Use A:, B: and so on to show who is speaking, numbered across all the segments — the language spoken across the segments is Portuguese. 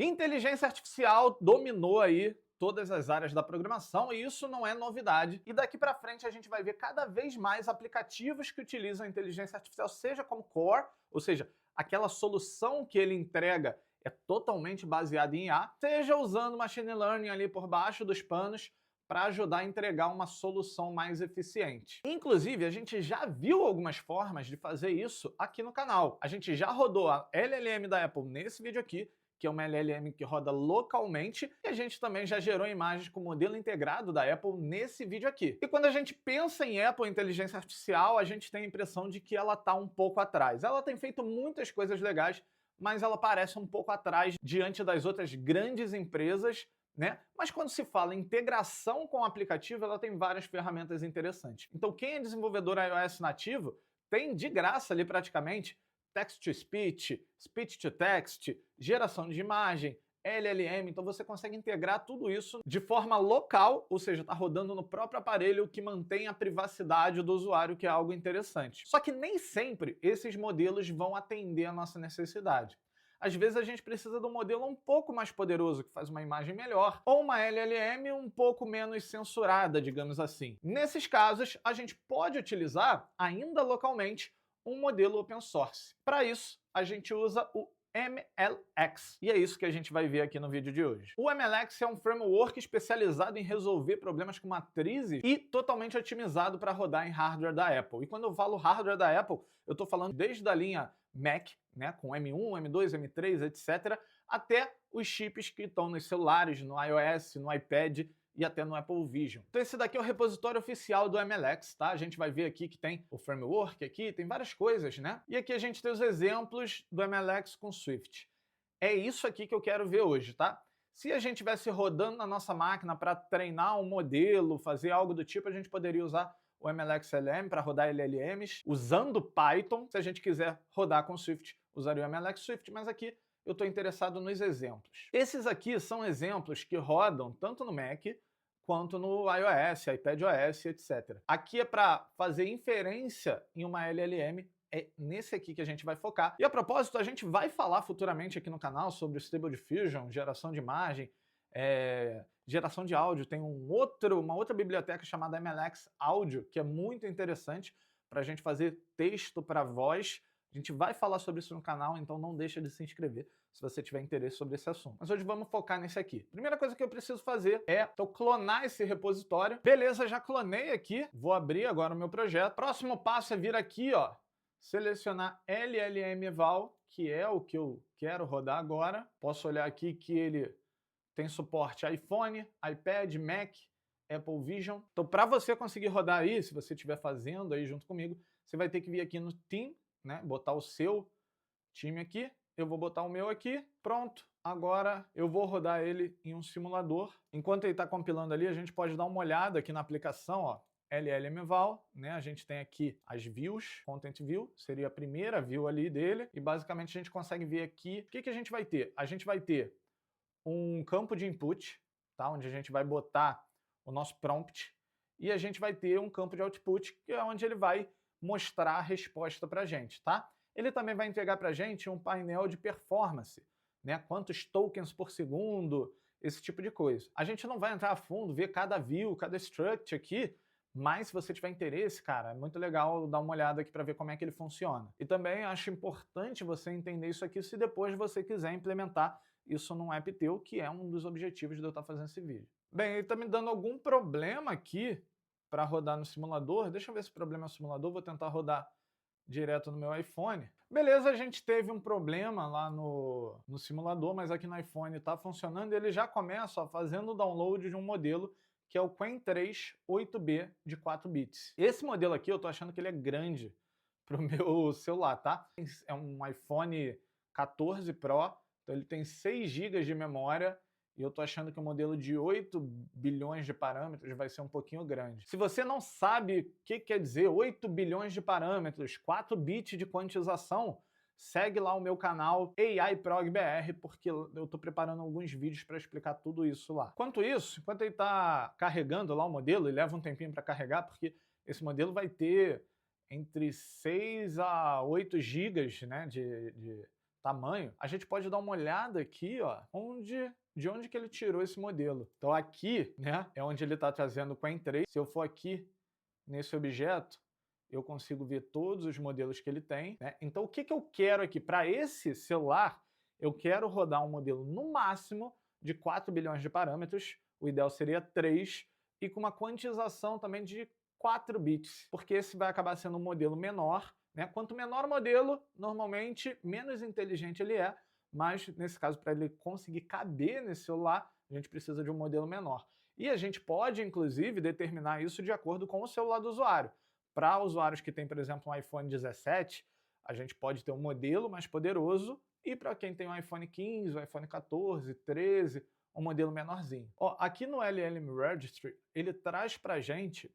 A: Inteligência artificial dominou aí todas as áreas da programação e isso não é novidade. E daqui para frente a gente vai ver cada vez mais aplicativos que utilizam a inteligência artificial, seja como core, ou seja, aquela solução que ele entrega é totalmente baseada em IA, seja usando machine learning ali por baixo dos panos para ajudar a entregar uma solução mais eficiente. Inclusive, a gente já viu algumas formas de fazer isso aqui no canal. A gente já rodou a LLM da Apple nesse vídeo aqui, que é uma LLM que roda localmente, e a gente também já gerou imagens com o modelo integrado da Apple nesse vídeo aqui. E quando a gente pensa em Apple Inteligência Artificial, a gente tem a impressão de que ela está um pouco atrás. Ela tem feito muitas coisas legais, mas ela parece um pouco atrás diante das outras grandes empresas, né? Mas quando se fala em integração com o aplicativo, ela tem várias ferramentas interessantes. Então quem é desenvolvedor iOS nativo tem de graça ali praticamente text-to-speech, speech-to-text, geração de imagem, LLM, então você consegue integrar tudo isso de forma local, ou seja, está rodando no próprio aparelho, que mantém a privacidade do usuário, que é algo interessante. Só que nem sempre esses modelos vão atender a nossa necessidade. Às vezes a gente precisa de um modelo um pouco mais poderoso, que faz uma imagem melhor, ou uma LLM um pouco menos censurada, digamos assim. Nesses casos, a gente pode utilizar, ainda localmente, um modelo open source. Para isso, a gente usa o MLX. E é isso que a gente vai ver aqui no vídeo de hoje. O MLX é um framework especializado em resolver problemas com matrizes e totalmente otimizado para rodar em hardware da Apple. E quando eu falo hardware da Apple, eu estou falando desde a linha Mac, né, com M1, M2, M3, etc., até os chips que estão nos celulares, no iOS, no iPad e até no Apple Vision. Então esse daqui é o repositório oficial do MLX, tá? A gente vai ver aqui que tem o framework aqui, tem várias coisas, né? E aqui a gente tem os exemplos do MLX com Swift. É isso aqui que eu quero ver hoje, tá? Se a gente estivesse rodando na nossa máquina para treinar um modelo, fazer algo do tipo, a gente poderia usar o MLX LM para rodar LLMs usando Python. Se a gente quiser rodar com Swift, usaria o MLX Swift, mas aqui eu estou interessado nos exemplos. Esses aqui são exemplos que rodam tanto no Mac quanto no iOS, iPadOS, etc. Aqui é para fazer inferência em uma LLM, é nesse aqui que a gente vai focar. E a propósito, a gente vai falar futuramente aqui no canal sobre o Stable Diffusion, geração de imagem, geração de áudio. Tem uma outra biblioteca chamada MLX Audio, que é muito interessante para a gente fazer texto para voz. A gente vai falar sobre isso no canal, então não deixa de se inscrever se você tiver interesse sobre esse assunto. Mas hoje vamos focar nesse aqui. Primeira coisa que eu preciso fazer é clonar esse repositório. Beleza, já clonei aqui. Vou abrir agora o meu projeto. Próximo passo é vir aqui, ó, selecionar LLM-Eval, que é o que eu quero rodar agora. Posso olhar aqui que ele tem suporte iPhone, iPad, Mac, Apple Vision. Então, para você conseguir rodar aí, se você estiver fazendo aí junto comigo, você vai ter que vir aqui no Team, né? Botar o seu time aqui. Eu vou botar o meu aqui. Pronto. Agora eu vou rodar ele em um simulador. Enquanto ele está compilando ali, a gente pode dar uma olhada aqui na aplicação, ó. LLM-Eval, né? A gente tem aqui as views, Content View, seria a primeira view ali dele. E basicamente a gente consegue ver aqui o que a gente vai ter. A gente vai ter um campo de input, tá? Onde a gente vai botar o nosso prompt, e a gente vai ter um campo de output, que é onde ele vai mostrar a resposta para a gente, tá? Ele também vai entregar para a gente um painel de performance, né? Quantos tokens por segundo, esse tipo de coisa. A gente não vai entrar a fundo, ver cada view, cada struct aqui, mas se você tiver interesse, cara, é muito legal dar uma olhada aqui para ver como é que ele funciona. E também acho importante você entender isso aqui se depois você quiser implementar isso num app teu, que é um dos objetivos de eu estar fazendo esse vídeo. Bem, ele está me dando algum problema aqui para rodar no simulador. Deixa eu ver se o problema é o simulador. Vou tentar rodar direto no meu iPhone. Beleza, a gente teve um problema lá no simulador, mas aqui no iPhone está funcionando. Ele já começa fazendo o download de um modelo que é o Qwen 3 8B de 4 bits. Esse modelo aqui eu estou achando que ele é grande para o meu celular, tá? É um iPhone 14 Pro, então ele tem 6 GB de memória, e eu tô achando que o modelo de 8 bilhões de parâmetros vai ser um pouquinho grande. Se você não sabe o que quer dizer 8 bilhões de parâmetros, 4 bits de quantização, segue lá o meu canal AIProgBR, porque eu tô preparando alguns vídeos para explicar tudo isso lá. Enquanto isso, enquanto ele tá carregando lá o modelo, ele leva um tempinho para carregar, porque esse modelo vai ter entre 6 a 8 GB, né, de tamanho, a gente pode dar uma olhada aqui, ó, de onde que ele tirou esse modelo. Então aqui, né, é onde ele está trazendo o Qwen 3. Se eu for aqui nesse objeto, eu consigo ver todos os modelos que ele tem, né? Então o que que eu quero aqui? Para esse celular, eu quero rodar um modelo no máximo de 4 bilhões de parâmetros, o ideal seria 3, e com uma quantização também de 4 bits, porque esse vai acabar sendo um modelo menor, né? Quanto menor o modelo, normalmente menos inteligente ele é, mas nesse caso, para ele conseguir caber nesse celular, a gente precisa de um modelo menor. E a gente pode, inclusive, determinar isso de acordo com o celular do usuário. Para usuários que têm, por exemplo, um iPhone 17, a gente pode ter um modelo mais poderoso, e para quem tem um iPhone 15, um iPhone 14, 13, um modelo menorzinho. Ó, aqui no LLM Registry, ele traz para a gente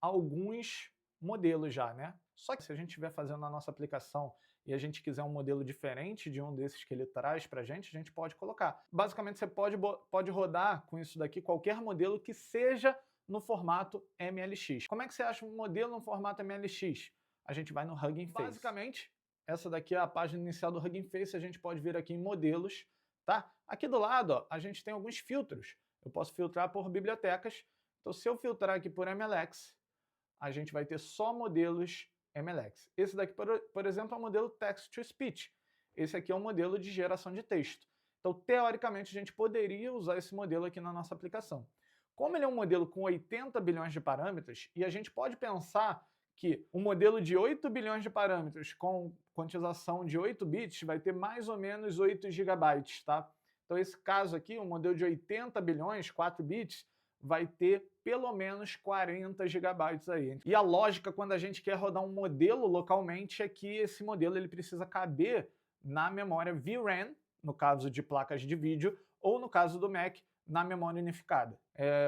A: alguns modelos já, né? Só que se a gente estiver fazendo a nossa aplicação e a gente quiser um modelo diferente de um desses que ele traz para a gente pode colocar. Basicamente, você pode rodar com isso daqui qualquer modelo que seja no formato MLX. Como é que você acha um modelo no formato MLX? A gente vai no Hugging Face. Basicamente, essa daqui é a página inicial do Hugging Face, a gente pode vir aqui em modelos, tá? Aqui do lado, ó, a gente tem alguns filtros. Eu posso filtrar por bibliotecas. Então, se eu filtrar aqui por MLX, a gente vai ter só modelos MLX. Esse daqui, por exemplo, é o modelo Text-to-Speech. Esse aqui é um modelo de geração de texto. Então, teoricamente, a gente poderia usar esse modelo aqui na nossa aplicação. Como ele é um modelo com 80 bilhões de parâmetros, e a gente pode pensar que um modelo de 8 bilhões de parâmetros com quantização de 8 bits vai ter mais ou menos 8 gigabytes, tá? Então, esse caso aqui, um modelo de 80 bilhões, 4 bits, vai ter pelo menos 40 gigabytes aí. E a lógica quando a gente quer rodar um modelo localmente é que esse modelo ele precisa caber na memória VRAM, no caso de placas de vídeo, ou no caso do Mac, na memória unificada.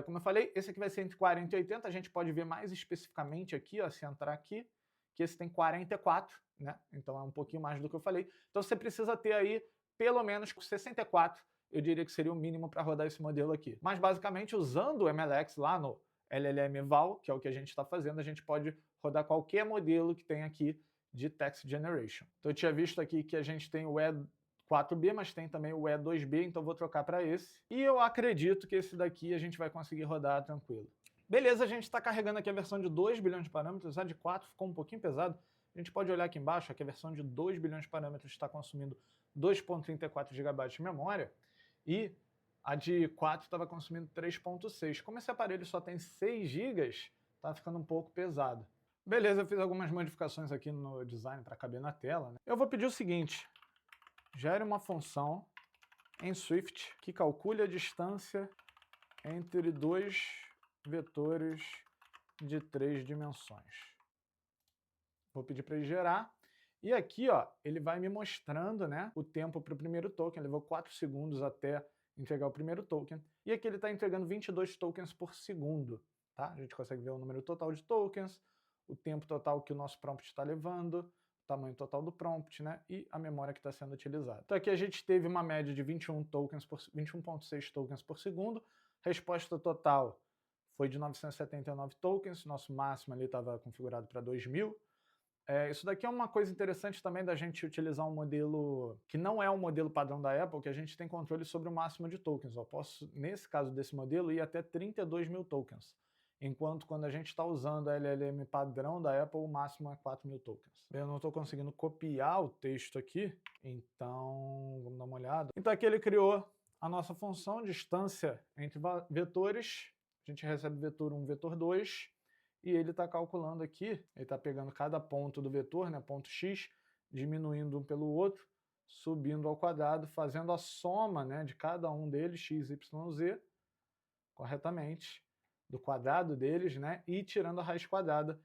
A: Como eu falei, esse aqui vai ser entre 40 e 80, a gente pode ver mais especificamente aqui, ó, se entrar aqui, que esse tem 44, né? Então é um pouquinho mais do que eu falei. Então você precisa ter aí pelo menos 64, eu diria que seria o mínimo para rodar esse modelo aqui. Mas basicamente usando o MLX lá no LLM Val, que é o que a gente está fazendo, a gente pode rodar qualquer modelo que tem aqui de Text Generation. Então eu tinha visto aqui que a gente tem o E4B, mas tem também o E2B, então vou trocar para esse. E eu acredito que esse daqui a gente vai conseguir rodar tranquilo. Beleza, a gente está carregando aqui a versão de 2 bilhões de parâmetros, a de 4 ficou um pouquinho pesado. A gente pode olhar aqui embaixo, que a versão de 2 bilhões de parâmetros está consumindo 2,34 GB de memória, e a de 4 estava consumindo 3,6. Como esse aparelho só tem 6 GB, está ficando um pouco pesado. Beleza, eu fiz algumas modificações aqui no design para caber na tela, né? Eu vou pedir o seguinte: gere uma função em Swift que calcule a distância entre dois vetores de 3 dimensões. Vou pedir para ele gerar. E aqui, ó, ele vai me mostrando, né, o tempo para o primeiro token. Levou 4 segundos até entregar o primeiro token. E aqui ele está entregando 22 tokens por segundo. Tá? A gente consegue ver o número total de tokens, o tempo total que o nosso prompt está levando, o tamanho total do prompt, né, e a memória que está sendo utilizada. Então aqui a gente teve uma média de 21,6 tokens por segundo. Resposta total foi de 979 tokens. Nosso máximo ali estava configurado para 2000. Isso daqui é uma coisa interessante também da gente utilizar um modelo que não é um modelo padrão da Apple, que a gente tem controle sobre o máximo de tokens. Eu posso, nesse caso desse modelo, ir até 32 mil tokens. Enquanto quando a gente está usando a LLM padrão da Apple, o máximo é 4 mil tokens. Eu não estou conseguindo copiar o texto aqui, então vamos dar uma olhada. Então aqui ele criou a nossa função distância entre vetores. A gente recebe vetor 1, vetor 2. E ele está calculando aqui, ele está pegando cada ponto do vetor, né, ponto x, diminuindo um pelo outro, subindo ao quadrado, fazendo a soma, né, de cada um deles, x, y, z, corretamente, do quadrado deles, né, e tirando a raiz quadrada,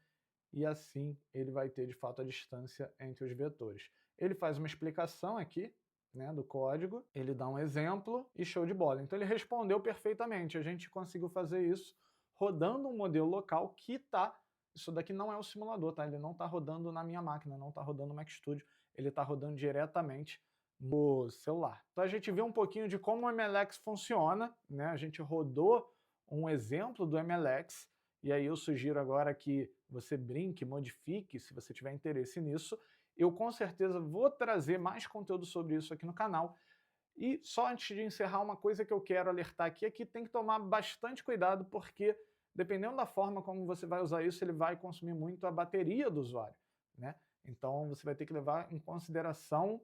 A: e assim ele vai ter de fato a distância entre os vetores. Ele faz uma explicação aqui, né, do código, ele dá um exemplo e show de bola. Então ele respondeu perfeitamente, a gente conseguiu fazer isso rodando um modelo local que tá, isso daqui não é o simulador, tá? Ele não está rodando na minha máquina, não está rodando no Mac Studio, ele está rodando diretamente no celular. Então a gente viu um pouquinho de como o MLX funciona, né? A gente rodou um exemplo do MLX, e aí eu sugiro agora que você brinque, modifique, se você tiver interesse nisso, Eu com certeza vou trazer mais conteúdo sobre isso aqui no canal. E só antes de encerrar, uma coisa que eu quero alertar aqui é que tem que tomar bastante cuidado, porque dependendo da forma como você vai usar isso, ele vai consumir muito a bateria do usuário, né? Então você vai ter que levar em consideração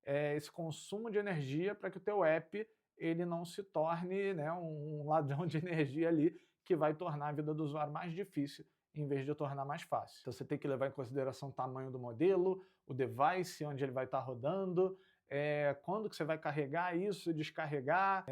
A: esse consumo de energia para que o teu app ele não se torne, né, um ladrão de energia ali que vai tornar a vida do usuário mais difícil em vez de tornar mais fácil. Então você tem que levar em consideração o tamanho do modelo, o device, onde ele vai estar rodando, quando que você vai carregar isso, descarregar,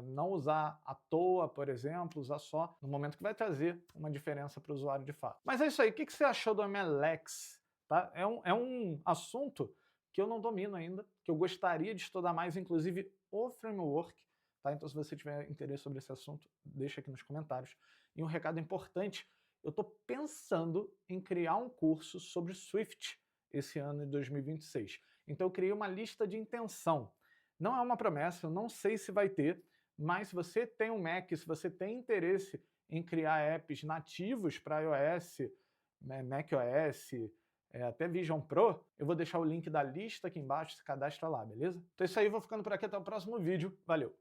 A: não usar à toa, por exemplo, usar só no momento que vai trazer uma diferença para o usuário de fato. Mas é isso aí, o que você achou do MLX? Tá? É um assunto que eu não domino ainda, que eu gostaria de estudar mais, inclusive o framework, tá? Então se você tiver interesse sobre esse assunto, deixa aqui nos comentários. E um recado importante, eu estou pensando em criar um curso sobre Swift esse ano de 2026. Então eu criei uma lista de intenção. Não é uma promessa, eu não sei se vai ter, mas se você tem um Mac, se você tem interesse em criar apps nativos para iOS, macOS, até Vision Pro, eu vou deixar o link da lista aqui embaixo, se cadastra lá, beleza? Então é isso aí, vou ficando por aqui, até o próximo vídeo. Valeu!